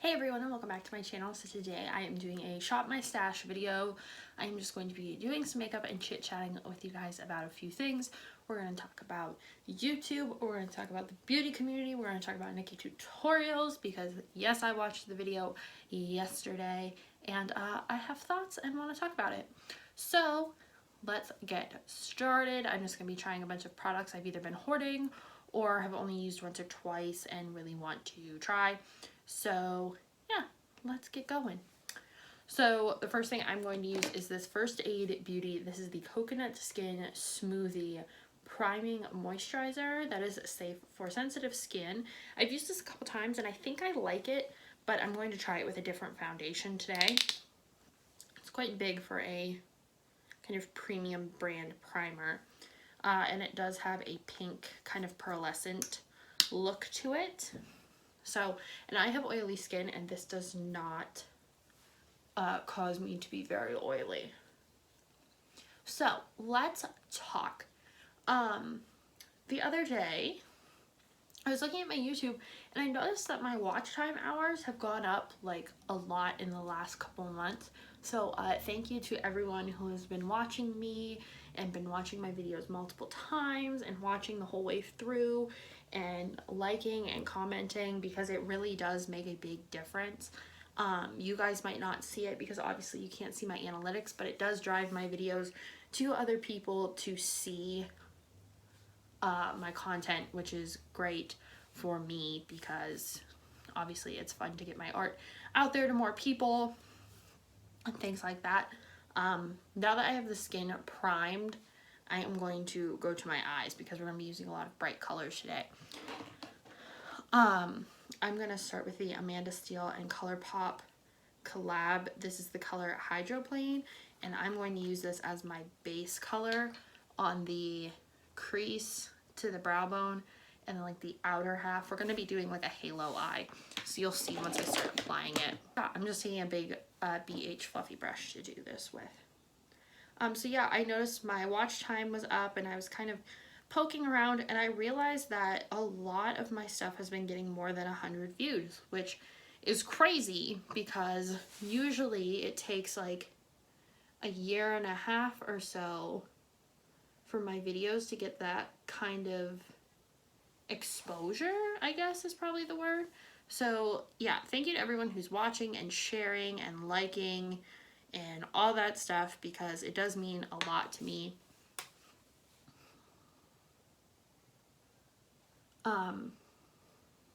Hey everyone, and welcome back to my channel. So today I am doing a shop my stash video. I'm just going to be doing some makeup and chit-chatting with you guys about a few things. We're going to talk about YouTube, we're going to talk about the beauty community, we're going to talk about Nikki tutorials because yes, I watched the video yesterday and I have thoughts and want to talk about it. So let's get started. I'm just going to be trying a bunch of products I've either been hoarding or have only used once or twice and really want to try. So yeah, let's get going. So the first thing I'm going to use is this First Aid Beauty. This is the Coconut Skin Smoothie Priming Moisturizer that is safe for sensitive skin. I've used this a couple times and I think I like it, but I'm going to try it with a different foundation today. It's quite big for a kind of premium brand primer. And it does have a pink kind of pearlescent look to it. So, and I have oily skin and this does not cause me to be very oily. So, let's talk. The other day, I was looking at my YouTube and I noticed that my watch time hours have gone up like a lot in the last couple of months. So thank you to everyone who has been watching me and been watching my videos multiple times and watching the whole way through and liking and commenting, because it really does make a big difference. You guys might not see it because obviously you can't see my analytics, but it does drive my videos to other people to see my content, which is great for me because obviously it's fun to get my art out there to more people and things like that. Now that I have the skin primed, I am going to go to my eyes because we're going to be using a lot of bright colors today. I'm going to start with the Amanda Steele and ColourPop collab. This is the color Hydroplane, and I'm going to use this as my base color on the crease to the brow bone and then like the outer half. We're going to be doing like a halo eye, so you'll see once I start applying it. I'm just taking a big BH fluffy brush to do this with. So yeah, I noticed my watch time was up and I was kind of poking around and I realized that a lot of my stuff has been getting more than 100 views, which is crazy because usually it takes like a year and a half or so for my videos to get that kind of exposure, I guess is probably the word. So yeah, thank you to everyone who's watching and sharing and liking and all that stuff because it does mean a lot to me.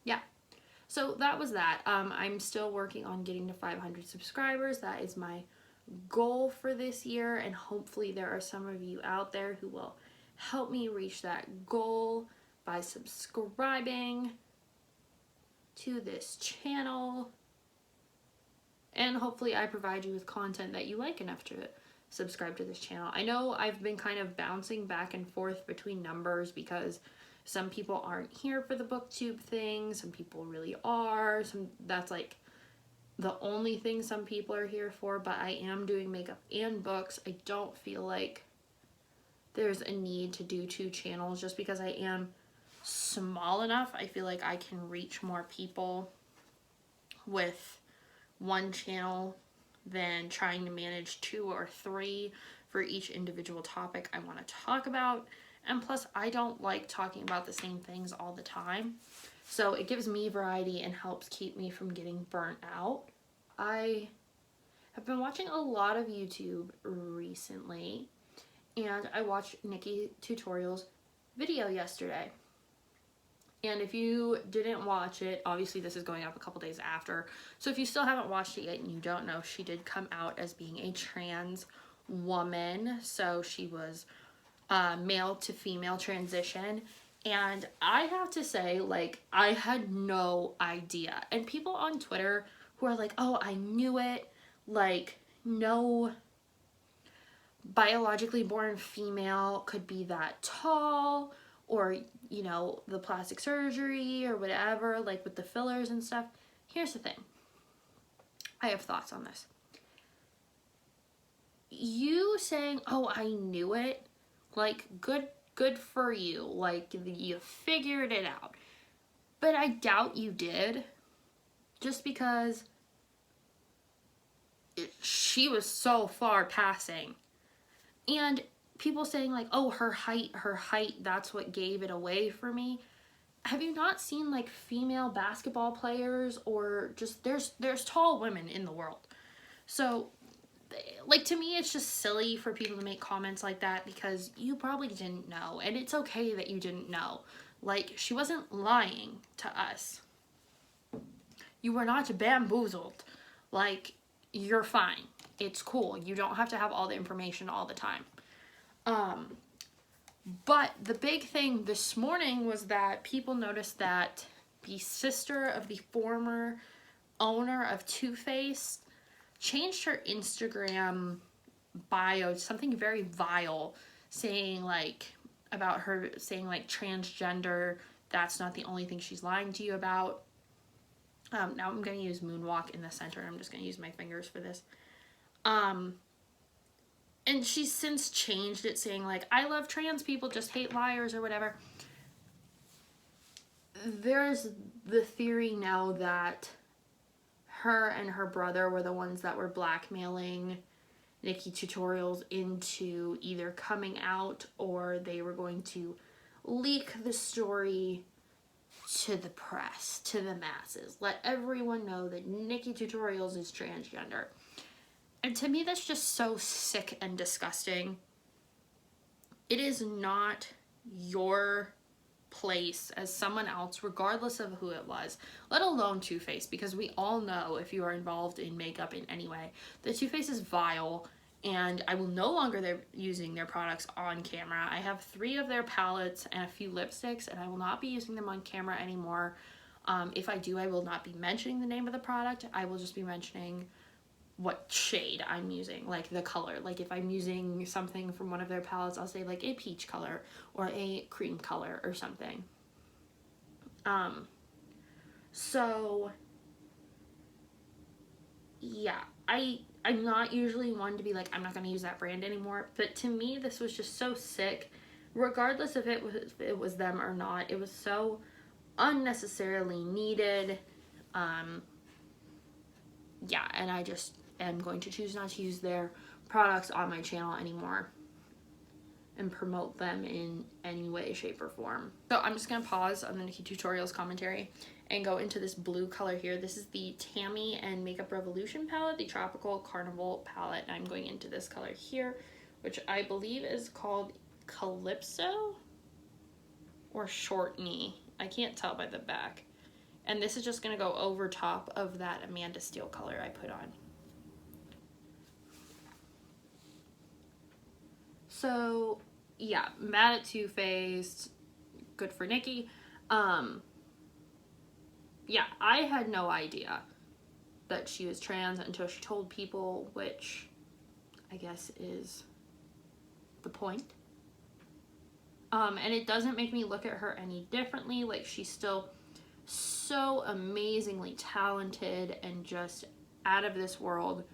Yeah, so that was that. I'm still working on getting to 500 subscribers. That is my goal for this year, and hopefully there are some of you out there who will help me reach that goal by subscribing to this channel, and hopefully I provide you with content that you like enough to subscribe to this channel. I know I've been kind of bouncing back and forth between numbers because some people aren't here for the booktube thing, some people really are, that's like the only thing some people are here for, but I am doing makeup and books. I don't feel like there's a need to do two channels just because I am small enough. I feel like I can reach more people with one channel than trying to manage 2 or 3 for each individual topic I want to talk about. And plus, I don't like talking about the same things all the time. So it gives me variety and helps keep me from getting burnt out. I have been watching a lot of YouTube recently, and I watched Nikki tutorials video yesterday. And if you didn't watch it, obviously this is going up a couple days after. So if you still haven't watched it yet and you don't know, she did come out as being a trans woman. So she was male to female transition. And I have to say, like, I had no idea. And people on Twitter who are like, oh, I knew it. Like, no biologically born female could be that tall, or, you know, the plastic surgery or whatever, like with the fillers and stuff. Here's the thing. I have thoughts on this. You saying, oh, I knew it, like, good for you. Like, you figured it out. But I doubt you did. just because she was so far passing. And people saying like, oh, her height, that's what gave it away for me. Have you not seen like female basketball players, or just there's tall women in the world? So like, to me, it's just silly for people to make comments like that, because you probably didn't know, and it's okay that you didn't know. Like, she wasn't lying to us. You were not bamboozled. Like, you're fine. It's cool. You don't have to have all the information all the time. But the big thing this morning was that people noticed that the sister of the former owner of Too Faced changed her Instagram bio to something very vile, saying like, about her, saying like transgender, that's not the only thing she's lying to you about. Now I'm going to use moonwalk in the center. I'm just going to use my fingers for this. And she's since changed it, saying like, I love trans people, just hate liars, or whatever. There's the theory now that her and her brother were the ones that were blackmailing Nikki Tutorials into either coming out, or they were going to leak the story to the press, to the masses. Let everyone know that Nikki Tutorials is transgender. And to me, that's just so sick and disgusting. It is not your place as someone else, regardless of who it was, let alone Too Faced, because we all know, if you are involved in makeup in any way, that Too Faced is vile, and I will no longer be using their products on camera. I have 3 of their palettes and a few lipsticks, and I will not be using them on camera anymore. If I do, I will not be mentioning the name of the product. I will just be mentioning what shade I'm using, like the color. Like, if I'm using something from one of their palettes, I'll say like a peach color or a cream color or something. So yeah, I'm not usually one to be like, I'm not going to use that brand anymore, but to me, this was just so sick. Regardless if it was them or not, it was so unnecessarily needed. Yeah, and I just am going to choose not to use their products on my channel anymore and promote them in any way, shape, or form. So I'm just gonna pause on the Nikki Tutorials commentary and go into this blue color here. This is the Tammy and Makeup Revolution palette, the Tropical Carnival palette, and I'm going into this color here, which I believe is called Calypso or Short Knee. I can't tell by the back. And this is just gonna go over top of that Amanda Steele color I put on. So yeah, mad at Too Faced, good for Nikki. Yeah, I had no idea that she was trans until she told people, which I guess is the point. And it doesn't make me look at her any differently. Like, she's still so amazingly talented and just out of this world.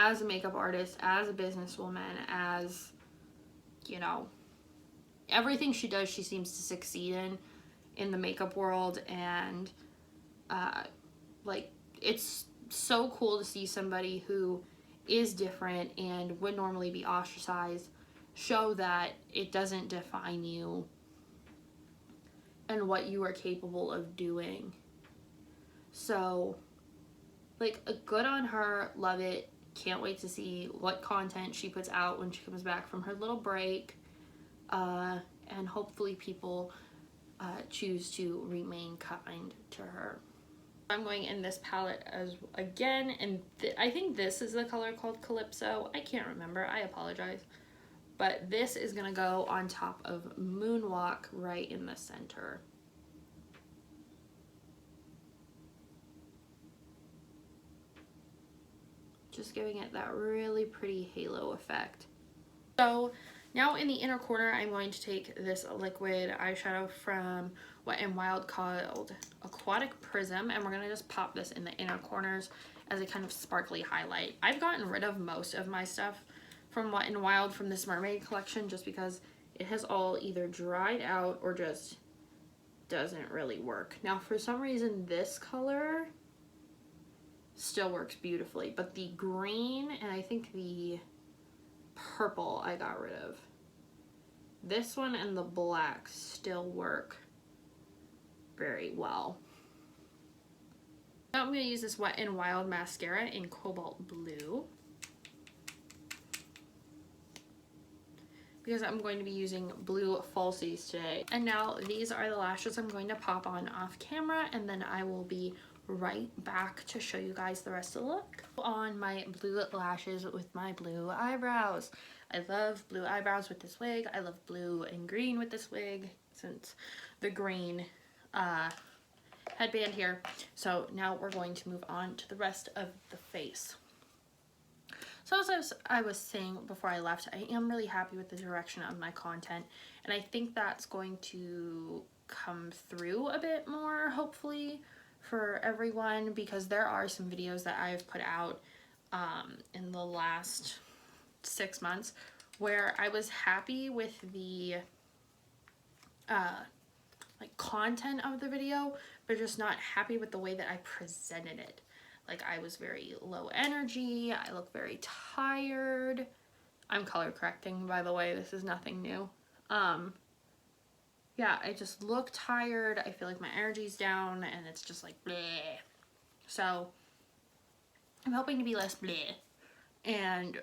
As a makeup artist, as a businesswoman, as, you know, everything she does, she seems to succeed in the makeup world. And like, it's so cool to see somebody who is different and would normally be ostracized show that it doesn't define you and what you are capable of doing. So, like, good on her, love it. Can't wait to see what content she puts out when she comes back from her little break. And hopefully people choose to remain kind to her. I'm going in this palette as again, and I think this is the color called Calypso. I can't remember, I apologize. But this is gonna go on top of Moonwalk right in the center. Just giving it that really pretty halo effect. So now in the inner corner, I'm going to take this liquid eyeshadow from Wet n Wild called Aquatic Prism, and we're gonna just pop this in the inner corners as a kind of sparkly highlight. I've gotten rid of most of my stuff from Wet n Wild from this mermaid collection just because it has all either dried out or just doesn't really work. Now, for some reason, this color still works beautifully, but the green and I think the purple I got rid of. This one and the black still work very well. Now I'm going to use this Wet n Wild mascara in Cobalt Blue, because I'm going to be using blue falsies today. And now these are the lashes I'm going to pop on off camera, and then I will be right back to show you guys the rest of the look. On my blue lashes with my blue eyebrows. I love blue eyebrows with this wig. I love blue and green with this wig, since the green headband here. So now we're going to move on to the rest of the face. So as I was saying before I left, I am really happy with the direction of my content, and I think that's going to come through a bit more, hopefully, for everyone, because there are some videos that I've put out in the last 6 months where I was happy with the like content of the video, but just not happy with the way that I presented it. Like, I was very low energy, I look very tired. I'm color correcting, by the way, this is nothing new. Yeah, I just look tired, I feel like my energy's down, and it's just like bleh. So I'm hoping to be less bleh, and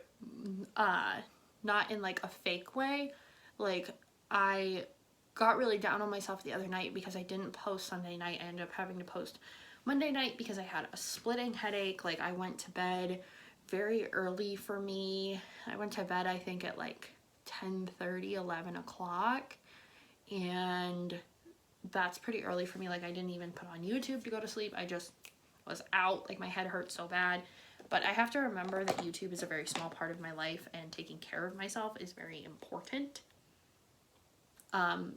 not in like a fake way. Like, I got really down on myself the other night because I didn't post Sunday night. I ended up having to post Monday night because I had a splitting headache. Like, I went to bed very early for me. I went to bed, I think, at like 10:30, 11 o'clock, and that's pretty early for me. Like, I didn't even put on YouTube to go to sleep. I just was out. Like, my head hurt so bad. But I have to remember that YouTube is a very small part of my life, and taking care of myself is very important.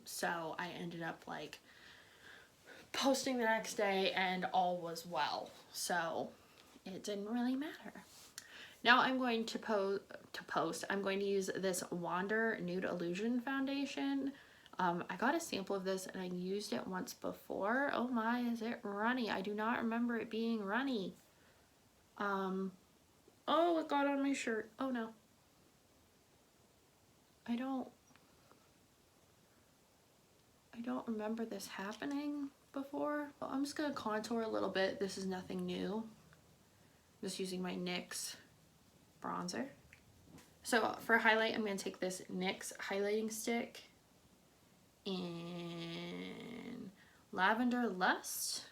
So I ended up like posting the next day and all was well. So it didn't really matter. Now I'm going to post. I'm going to use this Wander Nude Illusion Foundation. I got a sample of this and I used it once before. Oh my, is it runny? I do not remember it being runny. Oh, it got on my shirt. Oh no. I don't remember this happening before. I'm just gonna contour a little bit. This is nothing new. I'm just using my NYX bronzer. So for highlight, I'm gonna take this NYX highlighting stick in Lavender Lust.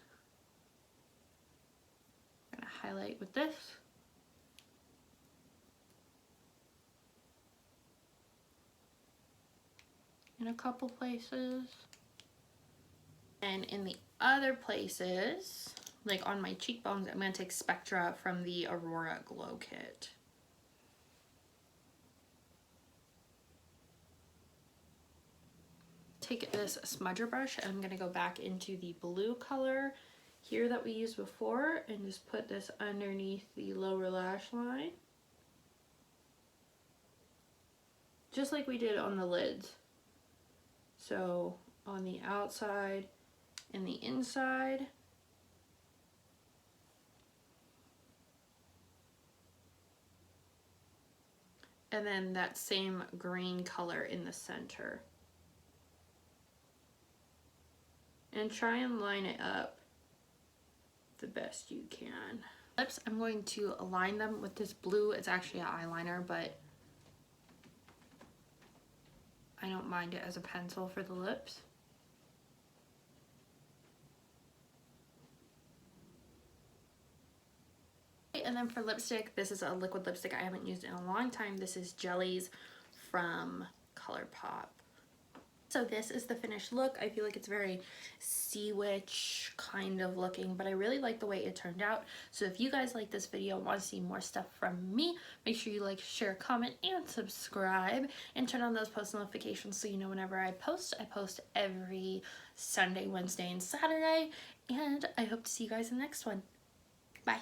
I'm gonna highlight with this. In a couple places. And in the other places, like on my cheekbones, I'm going to take Spectra from the Aurora Glow Kit. Take this smudger brush and I'm going to go back into the blue color here that we used before and just put this underneath the lower lash line. Just like we did on the lids. So on the outside and the inside. And then that same green color in the center. And try and line it up the best you can. Lips, I'm going to align them with this blue. It's actually an eyeliner, but I don't mind it as a pencil for the lips. And then for lipstick, this is a liquid lipstick I haven't used in a long time. This is Jellies from ColourPop. So this is the finished look. I feel like it's very sea witch kind of looking, but I really like the way it turned out. So if you guys like this video and want to see more stuff from me, make sure you like, share, comment, and subscribe, and turn on those post notifications so you know whenever I post. I post every Sunday, Wednesday, and Saturday, and I hope to see you guys in the next one. Bye.